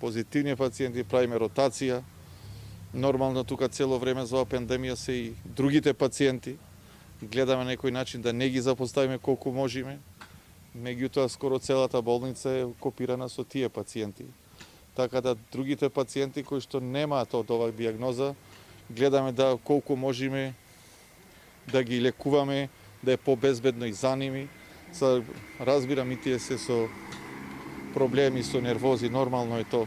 позитивни пациенти, правиме ротација. Нормално тука цело време за оваа пандемија се и другите пациенти. Гледаме на некој начин да не ги запоставиме колку можеме. Меѓутоа, скоро целата болница е окупирана со тие пациенти. Така да другите пациенти кои што немаат од оваа диагноза, гледаме да колку можеме да ги лекуваме, да е побезбедно и за ними. Разбирам и тие се со проблеми, со нервози, нормално е тоа.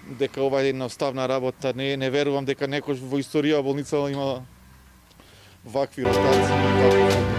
Дека ова е едноставна работа не верувам дека некој во историја болница има вакви ротации, вакви